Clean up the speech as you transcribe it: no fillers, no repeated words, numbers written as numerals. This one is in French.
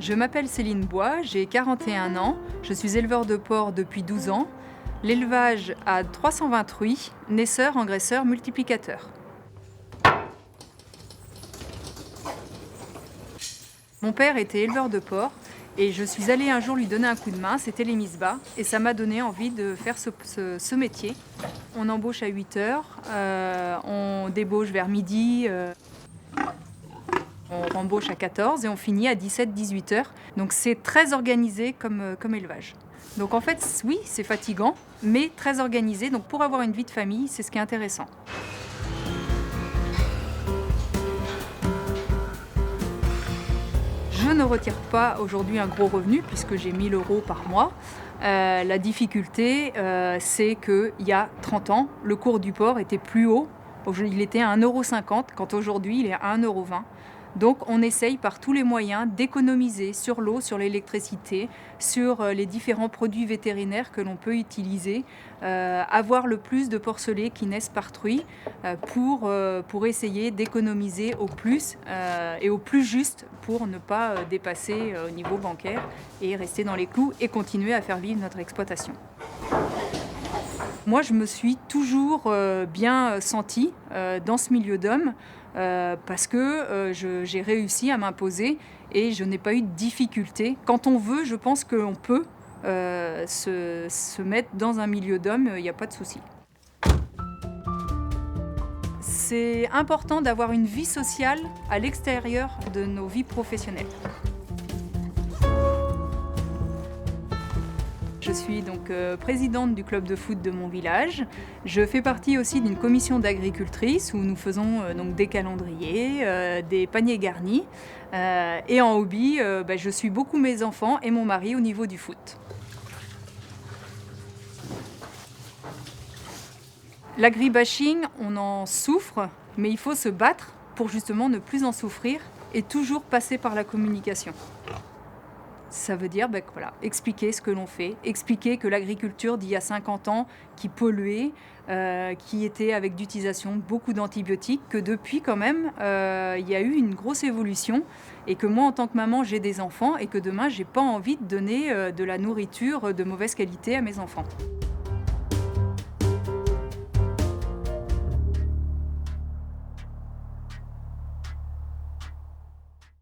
Je m'appelle Céline Bois, j'ai 41 ans, je suis éleveur de porcs depuis 12 ans. L'élevage a 320 truies, naisseurs, engraisseurs, multiplicateurs. Mon père était éleveur de porcs et je suis allée un jour lui donner un coup de main, c'était les mises bas, et ça m'a donné envie de faire ce métier. On embauche à 8 heures, on débauche vers midi, on rembauche à 14 et on finit à 17-18 heures. Donc c'est très organisé comme élevage. Donc en fait, oui, c'est fatigant, mais très organisé. Donc pour avoir une vie de famille, c'est ce qui est intéressant. Je ne retire pas aujourd'hui un gros revenu puisque j'ai 1 000 € par mois. La difficulté, c'est qu'il y a 30 ans, le cours du porc était plus haut. Il était à 1,50 € quand aujourd'hui il est à 1,20 €. Donc on essaye par tous les moyens d'économiser sur l'eau, sur l'électricité, sur les différents produits vétérinaires que l'on peut utiliser, avoir le plus de porcelets qui naissent par truie pour essayer d'économiser au plus et au plus juste pour ne pas dépasser au niveau bancaire et rester dans les clous et continuer à faire vivre notre exploitation. Moi, je me suis toujours bien sentie dans ce milieu d'hommes parce que j'ai réussi à m'imposer et je n'ai pas eu de difficulté. Quand on veut, je pense qu'on peut se mettre dans un milieu d'hommes, il n'y a pas de souci. C'est important d'avoir une vie sociale à l'extérieur de nos vies professionnelles. Je suis donc présidente du club de foot de mon village. Je fais partie aussi d'une commission d'agricultrice où nous faisons donc des calendriers, des paniers garnis. Et en hobby, je suis beaucoup mes enfants et mon mari au niveau du foot. L'agribashing, on en souffre, mais il faut se battre pour justement ne plus en souffrir et toujours passer par la communication. Ça veut dire expliquer ce que l'on fait, expliquer que l'agriculture d'il y a 50 ans qui polluait, qui était avec d'utilisation beaucoup d'antibiotiques, que depuis quand même il y a eu une grosse évolution et que moi en tant que maman j'ai des enfants et que demain j'ai pas envie de donner de la nourriture de mauvaise qualité à mes enfants.